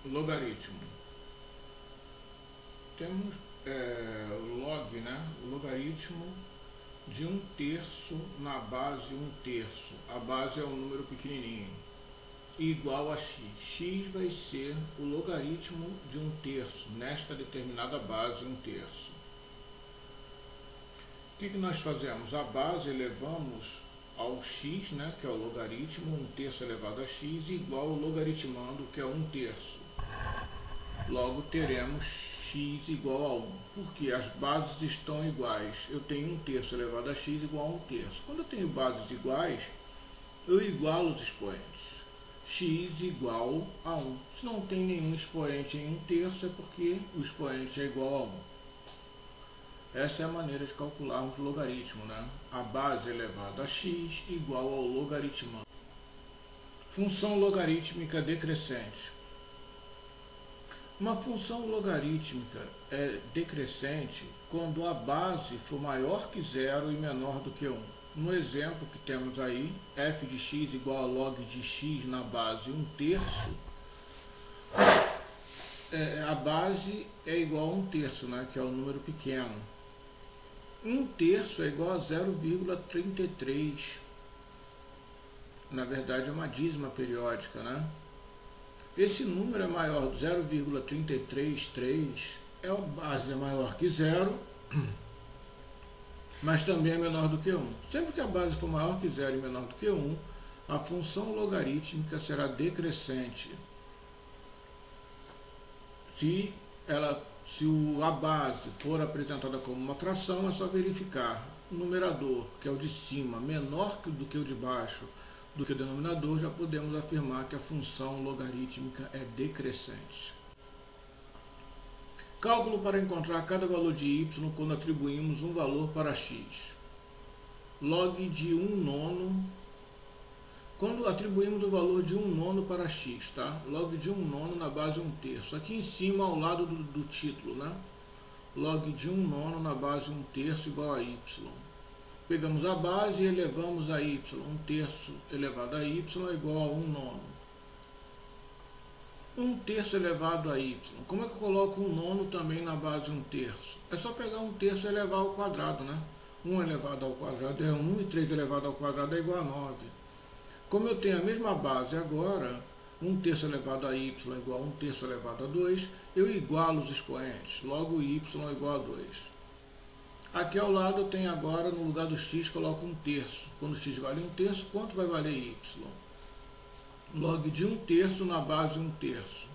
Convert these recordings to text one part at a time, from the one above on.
Logaritmo. Temos log, né? O logaritmo de 1/3 na base 1/3. A base é um número pequenininho. Igual a x. X vai ser o logaritmo de 1/3 nesta determinada base 1/3. O que nós fazemos? A base elevamos ao x, né, que é o logaritmo, 1/3 elevado a x, igual ao logaritmando, que é 1/3. Logo teremos x igual a 1, porque as bases estão iguais. Eu tenho 1/3 elevado a x igual a 1/3. Quando eu tenho bases iguais, eu igualo os expoentes. X igual a 1. Se não tem nenhum expoente em 1/3, é porque o expoente é igual a 1. Essa é a maneira de calcularmos o logaritmo, né? A base elevada a x igual ao logaritmando. Função logarítmica decrescente. Uma função logarítmica é decrescente quando a base for maior que 0 e menor do que 1. No exemplo que temos aí, f de x igual a log de x na base 1/3, a base é igual a 1/3, né, que é o número pequeno. 1/3 é igual a 0,33. Na verdade é uma dízima periódica, né? Esse número é maior, 0,333, a base é maior que 0, mas também é menor do que 1. Sempre que a base for maior que 0 e menor do que 1, a função logarítmica será decrescente. Se a base for apresentada como uma fração, é só verificar. O numerador, que é o de cima, menor do que o de baixo, do que o denominador, já podemos afirmar que a função logarítmica é decrescente. Cálculo para encontrar cada valor de y quando atribuímos um valor para x. Log de 1/9. Quando atribuímos o valor de 1/9 para x, tá? Log de 1/9 na base 1/3. Aqui em cima, ao lado do título, né? Log de 1/9 na base 1/3 igual a y. Pegamos a base e elevamos a y. 1/3 elevado a y é igual a 1/9. 1/3 elevado a y. Como é que eu coloco 1/9 também na base 1/3? É só pegar 1/3 e elevar ao quadrado, né? 1 elevado ao quadrado é 1 e 3 elevado ao quadrado é igual a 9. Como eu tenho a mesma base agora, 1/3 elevado a y é igual a 1/3 elevado a 2, eu igualo os expoentes. Logo, y é igual a 2. Aqui ao lado eu tenho agora, no lugar do x, coloco 1/3. Quando x vale 1/3, quanto vai valer y? Log de 1/3 na base 1/3.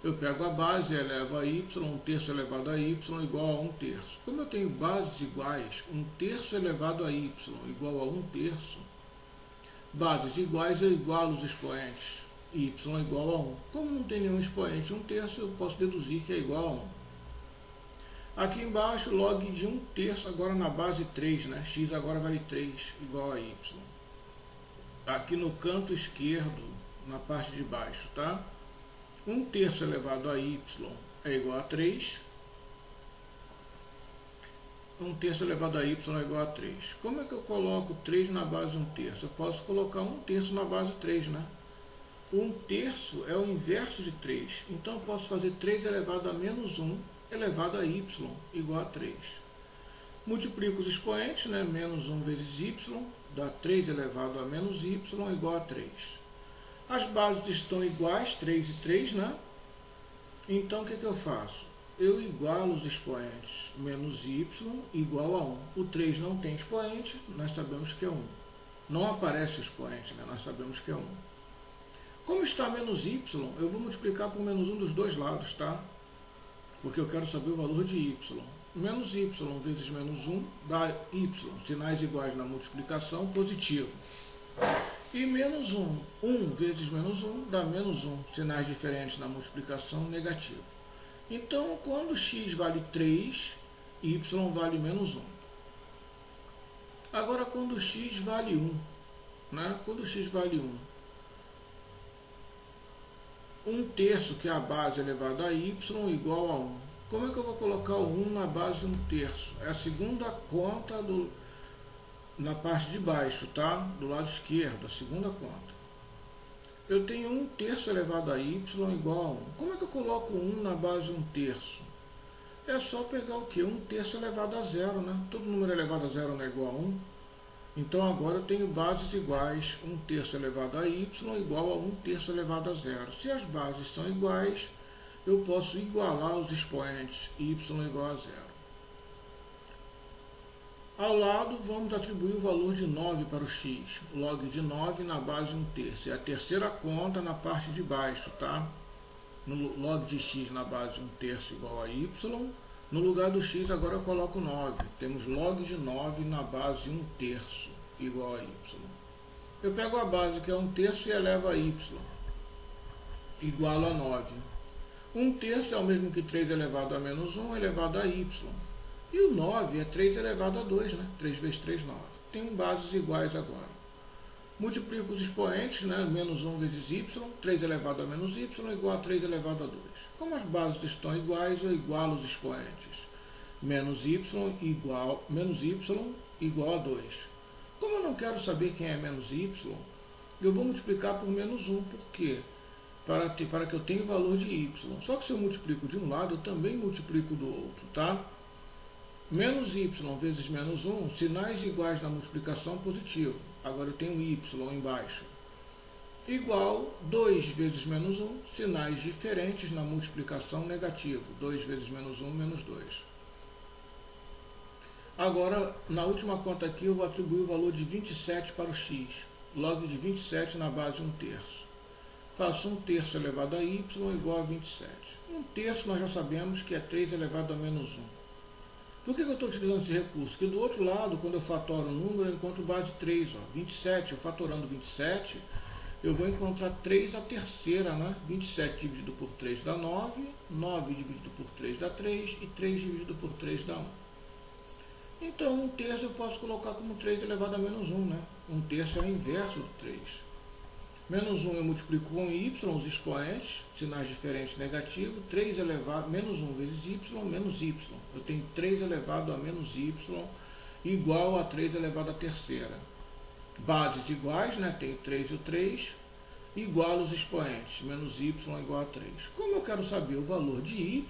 Eu pego a base e elevo a y, 1/3 elevado a y igual a 1/3. Como eu tenho bases iguais, 1/3 elevado a y igual a 1/3, bases iguais eu igualo os expoentes. Y é igual a 1. Como não tem nenhum expoente 1/3, eu posso deduzir que é igual a 1. Aqui embaixo, log de 1/3, agora na base 3, né? X agora vale 3, igual a y. Aqui no canto esquerdo, na parte de baixo, tá? 1/3 elevado a y é igual a 3. 1/3 elevado a y é igual a 3. Como é que eu coloco 3 na base 1/3? Eu posso colocar 1/3 na base 3, né? 1/3 é o inverso de 3. Então eu posso fazer 3 elevado a menos 1 elevado a y igual a 3. Multiplico os expoentes, né? Menos 1 vezes y dá 3 elevado a menos y igual a 3. As bases estão iguais, 3 e 3, né? Então o que eu faço? Eu igualo os expoentes. Menos y igual a 1. O 3 não tem expoente, nós sabemos que é 1. Não aparece o expoente, né? Nós sabemos que é 1. Como está menos y, eu vou multiplicar por menos 1 dos dois lados, tá? Porque eu quero saber o valor de y. Menos y vezes menos 1 dá y. Sinais iguais na multiplicação, positivo. E menos 1. 1 vezes menos 1 dá menos 1. Sinais diferentes na multiplicação, negativo. Então, quando x vale 3, y vale menos 1. Agora, quando x vale 1, né? Quando x vale 1/3, que é a base elevada a y, igual a 1. Como é que eu vou colocar o 1 na base 1/3? É a segunda conta na parte de baixo, tá? Do lado esquerdo, a segunda conta. Eu tenho 1/3 elevado a y igual a 1. Como é que coloco 1 na base 1/3? É só pegar o que? 1/3 elevado a zero, né? Todo número elevado a zero não é igual a 1. Então agora eu tenho bases iguais, 1/3 elevado a y igual a 1/3 elevado a zero. Se as bases são iguais, eu posso igualar os expoentes y igual a zero. Ao lado, vamos atribuir o valor de 9 para o x. Log de 9 na base 1/3. É a terceira conta na parte de baixo, tá? No log de x na base 1/3 igual a y. No lugar do x, agora eu coloco 9. Temos log de 9 na base 1/3 igual a y. Eu pego a base, que é 1/3, e elevo a y. Igual a 9. 1/3 é o mesmo que 3 elevado a menos 1 elevado a y. E o 9 é 3 elevado a 2, né? 3 vezes 3, 9. Tenho bases iguais agora. Multiplico os expoentes, né? Menos 1 vezes y, 3 elevado a menos y igual a 3 elevado a 2. Como as bases estão iguais, eu igualo os expoentes. Menos y igual a 2. Como eu não quero saber quem é menos y, eu vou multiplicar por menos 1. Por quê? Para que eu tenha o valor de y. Só que se eu multiplico de um lado, eu também multiplico do outro, tá? Menos y vezes menos 1, sinais iguais na multiplicação positivo. Agora eu tenho y embaixo. Igual 2 vezes menos 1, sinais diferentes na multiplicação negativo. 2 vezes menos 1, menos 2. Agora, na última conta aqui, eu vou atribuir o valor de 27 para o x. Log de 27 na base 1/3. Faço 1/3 elevado a y igual a 27. 1/3 nós já sabemos que é 3 elevado a menos 1. Por que eu estou utilizando esse recurso? Porque do outro lado, quando eu fatoro o número, eu encontro base 3. Ó, 27, eu fatorando 27, eu vou encontrar 3 a terceira, né? 27 dividido por 3 dá 9, 9 dividido por 3 dá 3 e 3 dividido por 3 dá 1. Então, 1/3 eu posso colocar como 3 elevado a menos 1, né? 1/3 é o inverso do 3. Menos 1 eu multiplico com y, os expoentes, sinais diferentes negativos, 3 elevado, menos 1 vezes y, menos y. Eu tenho 3 elevado a menos y igual a 3 elevado a terceira. Bases iguais, né? Tenho 3 e o 3, igual os expoentes, menos y igual a 3. Como eu quero saber o valor de y,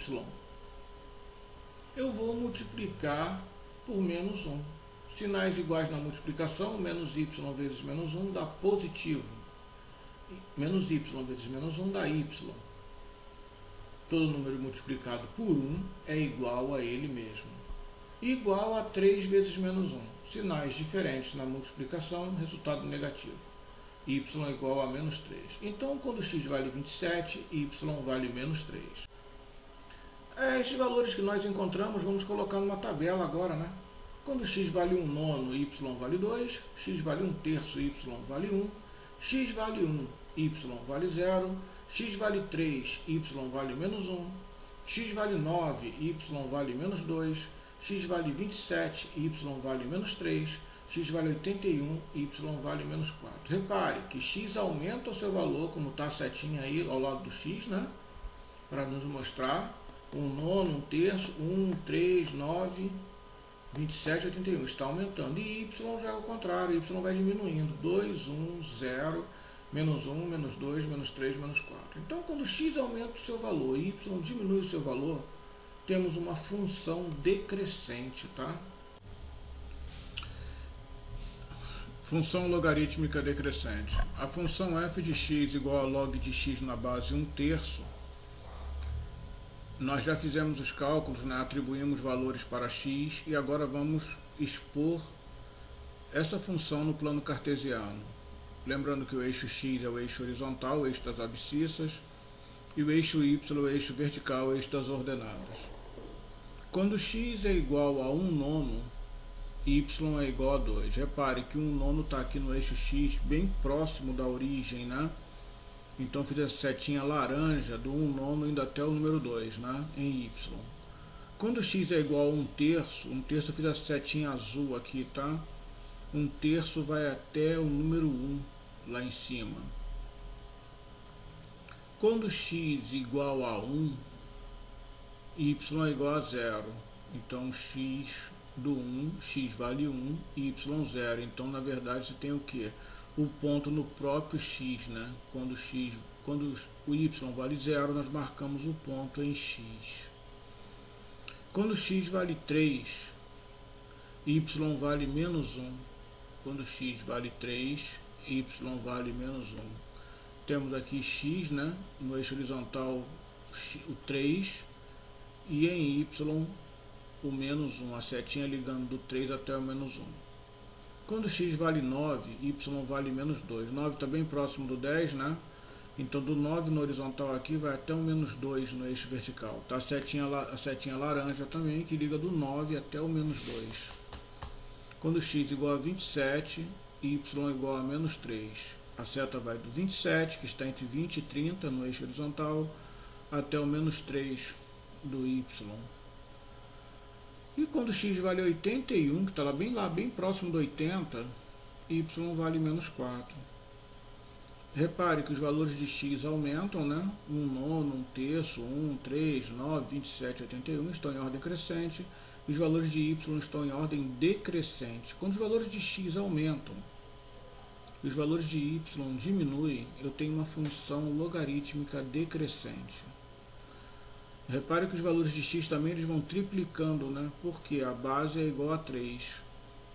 eu vou multiplicar por menos 1. Sinais iguais na multiplicação, menos y vezes menos 1 dá positivo. Menos y vezes menos 1 dá y. Todo número multiplicado por 1 é igual a ele mesmo. Igual a 3 vezes menos 1. Sinais diferentes na multiplicação, resultado negativo. Y igual a menos 3. Então, quando x vale 27, y vale menos 3. Esses valores que nós encontramos, vamos colocar numa tabela agora, né? Quando x vale 1/9, y vale 2. X vale 1/3, y vale 1. X vale 1, y vale 0, x vale 3, y vale menos 1, x vale 9, y vale menos 2, x vale 27, y vale menos 3, x vale 81, y vale menos 4. Repare que x aumenta o seu valor, como está a setinha aí ao lado do x, né? Para nos mostrar 1/9, 1/3, 1, 3, 9, 27, 81, está aumentando. E y já é o contrário, y vai diminuindo. 2, 1, 0, menos 1, menos 2, menos 3, menos 4. Então, quando x aumenta o seu valor e y diminui o seu valor, temos uma função decrescente, tá? Função logarítmica decrescente. A função f de x igual a log de x na base 1/3. Nós já fizemos os cálculos, né? Atribuímos valores para x e agora vamos expor essa função no plano cartesiano. Lembrando que o eixo x é o eixo horizontal, o eixo das abscissas, e o eixo y é o eixo vertical, o eixo das ordenadas. Quando x é igual a 1/9, y é igual a 2. Repare que 1/9 está aqui no eixo x, bem próximo da origem, né? Então fiz a setinha laranja do 1/9 indo até o número 2, né? Em y. Quando x é igual a 1/3, eu fiz a setinha azul aqui, tá? 1/3 vai até o número 1, lá em cima. Quando x igual a 1, y é igual a 0. Então x do 1, x vale 1, y 0. Então na verdade você tem o que? O ponto no próprio x, né? Quando Quando o y vale 0, nós marcamos o ponto em x. Quando x vale 3, y vale menos 1. Quando x vale 3, y vale menos 1. Temos aqui x, né, no eixo horizontal o 3 e em y o menos 1, a setinha ligando do 3 até o menos 1. Quando x vale 9, y vale menos 2. 9 está bem próximo do 10, né? Então do 9 no horizontal aqui vai até o menos 2 no eixo vertical. Tá a setinha laranja também, que liga do 9 até o menos 2. Quando x igual a 27, y igual a menos 3. A seta vai do 27, que está entre 20 e 30 no eixo horizontal, até o menos 3 do y. E quando x vale 81, que está lá bem próximo do 80, y vale menos 4. Repare que os valores de x aumentam, né? 1 nono, 1 terço, 1, 3, 9, 27, 81 estão em ordem crescente. E os valores de y estão em ordem decrescente. Quando os valores de x aumentam e os valores de y diminuem, eu tenho uma função logarítmica decrescente. Repare que os valores de x também eles vão triplicando, né? Porque a base é igual a 3.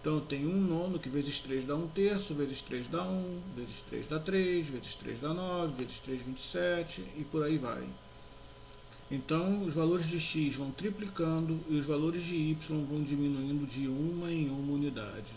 Então eu tenho 1 nono, que vezes 3 dá 1 terço, vezes 3 dá 1, vezes 3 dá 3, vezes 3 dá 9, vezes 3, 27 e por aí vai. Então os valores de x vão triplicando e os valores de y vão diminuindo de uma em uma unidade.